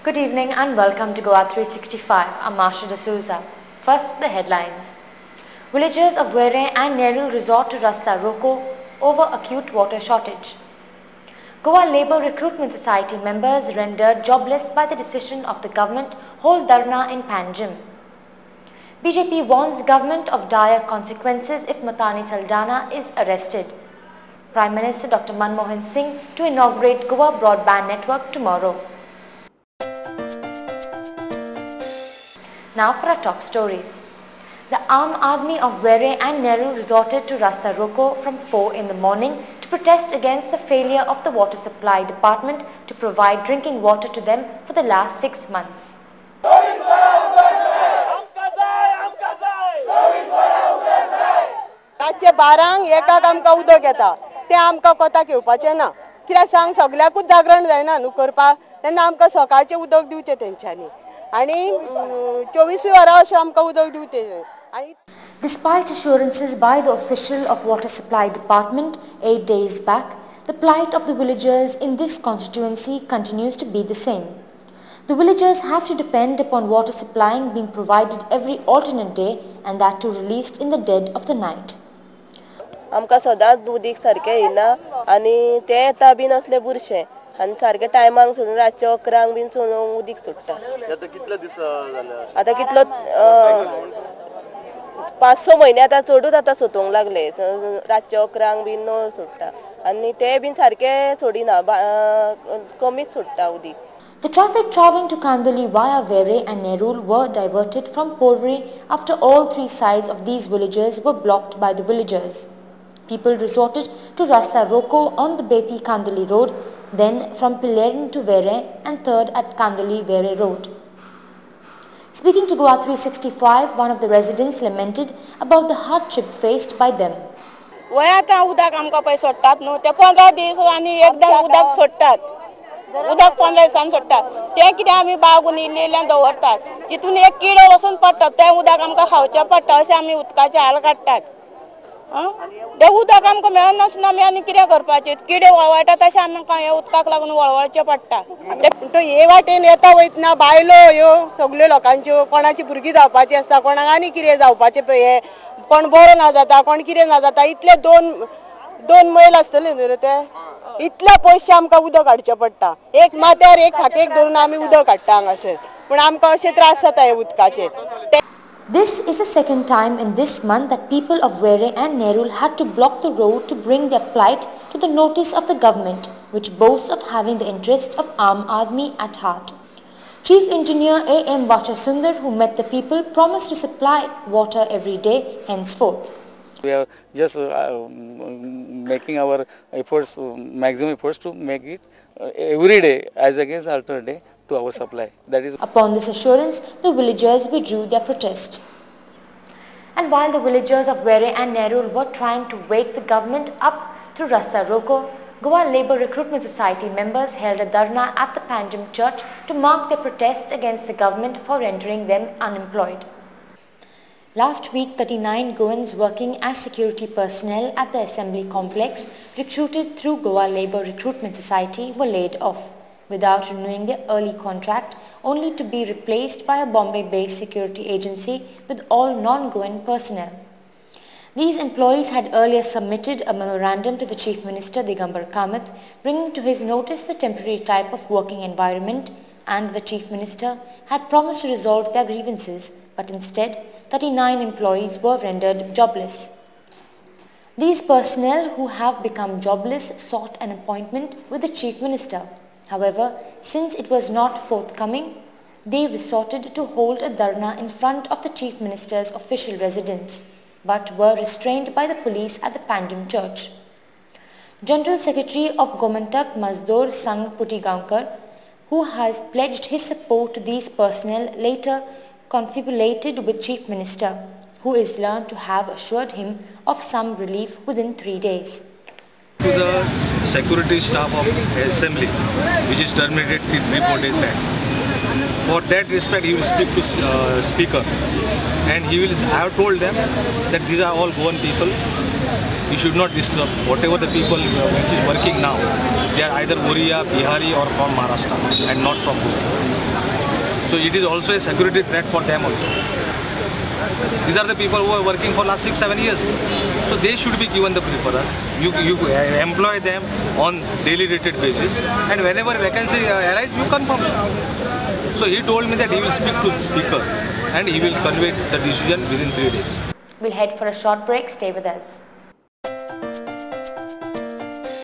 Good evening and welcome to Goa 365. I'm Marsha D'Souza. First, the headlines. Villagers of Were and Nehru resort to Rasta Roko over acute water shortage. Goa Labour Recruitment Society members rendered jobless by the decision of the government hold dharna in Panjim. BJP warns government of dire consequences if Matani Saldana is arrested. Prime Minister Dr. Manmohan Singh to inaugurate Goa Broadband Network tomorrow. Now for our top stories. The Aam Aadmi of Were and Nehru resorted to Rasta Roko from 4 in the morning to protest against the failure of the Water Supply Department to provide drinking water to them for the last 6 months. रातचे 12 एकाक आमकां उदक येता ते आमकां कोताक येवपाचें ना कित्याक सांग सगळ्याकूच जागरण जायना न्हू करपाक तेन्ना आमकां सकाळचें उदक दिवचें तेंच्यांनी आनी 24 वरां अशें आमकां उदक दिवचें. Despite assurances by the official of Water Supply Department 8 days back, the plight of the villagers in this constituency continues to be the same. The villagers have to depend upon water supplying being provided every alternate day and that too released in the dead of the night. आमकां सदांच उदीक सारकें येना आनी तें येता been असलें बुरशें आनी सारकें टायमाक सोडून रातचे 11 बीन सोडून उदीक सुट्टा. आतां कितले दीस जाले? आतां कितलो 5-6 म्हयने आतां चडूच आतां सोदूंक लागले रातचे 11 बीन नळ सुट्टा आनी तें बीन सारकें सोडिना कमीच सुट्टा उदीक. The traffic travelling to Kandali via Were and Nerul were diverted from Porvorim after all 3 sides of these villages were blocked by the villagers. People resorted to Rasta Roko on the Beti Kandali road, then from Pillaran to Were and third at Kandali Were road. Speaking to Goa 365, one of the residents lamented about the hardship faced by them. वयाता उदक आमकां पळय सोडटात न्हू ते 15 दीस आनी एकदम उदक सोडटात उदक 15 दिसान सोडटात ते कितें आमी बागून इल्लेल्यान दवरतात तितून एक किडे वचून पडटा तें उदक आमकां खावचें पडटा अशें आमी उदकाचे हाल काडटात. तें उदक आमकां मेळनासतना आमी आनी कितें करपाचें किडे वळवयता तशें आमकां हे उदकाक लागून वळवळचें पडटा. तो हे वाटेन येता वयतना बायलो ह्यो सगळ्यो लोकांच्यो कोणाची भुरगीं जावपाची आसता कोणाक आनी कितें जावपाचें हे कोण बरो ना जाता कोण कितें ना जाता इतले दोन मैल आसतले न्हू रे ते इतले पयशे आमकां उदक हाडचें पडटा एक माथ्यार एक खाकेक धरून आमी उदक हाडटा हांगासर पूण आमकां अशे त्रास जाता हे उदकाचे. This is the second time in this month that people of Were and Nerul had to block the road to bring their plight to the notice of the government, which boasts of having the interest of Aam Aadmi at heart. Chief Engineer A.M. Vachasundar, who met the people, promised to supply water every day henceforth. We are just making our efforts, maximum efforts to make it every day as against alternate day to our supply. That is. Upon this assurance, the villagers withdrew their protest. And while the villagers of Were and Nerul were trying to wake the government up through Rasta Roko, Goa Labour Recruitment Society members held a dharna at the Panjim Church to mark their protest against the government for rendering them unemployed. Last week, 39 Goans working as security personnel at the Assembly Complex recruited through Goa Labour Recruitment Society were laid off without renewing their early contract, only to be replaced by a Bombay-based security agency with all non-Goan personnel. These employees had earlier submitted a memorandum to the Chief Minister Digambar Kamath, bringing to his notice the temporary type of working environment, and the Chief Minister had promised to resolve their grievances, but instead 39 employees were rendered jobless. These personnel who have become jobless sought an appointment with the Chief Minister. However, since it was not forthcoming, they resorted to hold a dharna in front of the Chief Minister's official residence, but were restrained by the police at the Panjim Church. General Secretary of Gomantak Mazdoor Sangh Putigaonkar, who has pledged his support to these personnel, later confabulated with Chief Minister, who is learned to have assured him of some relief within 3 days. To the security staff of Assembly, which is terminated 3-4 days back. For that respect, he will speak to Speaker, and he will. I have told them that these are all Goan people. You should not disturb whatever the people which is working now. They are either Oriya, Bihari, or from Maharashtra, and not from Goa. So it is also a security threat for them also. These are the people who are working for last 6-7 years. So they should be given the preference. You employ them on daily rated basis, and whenever vacancy arises, you confirm it. So he told me that he will speak to the speaker and he will convey the decision within 3 days. We'll head for a short break. Stay with us.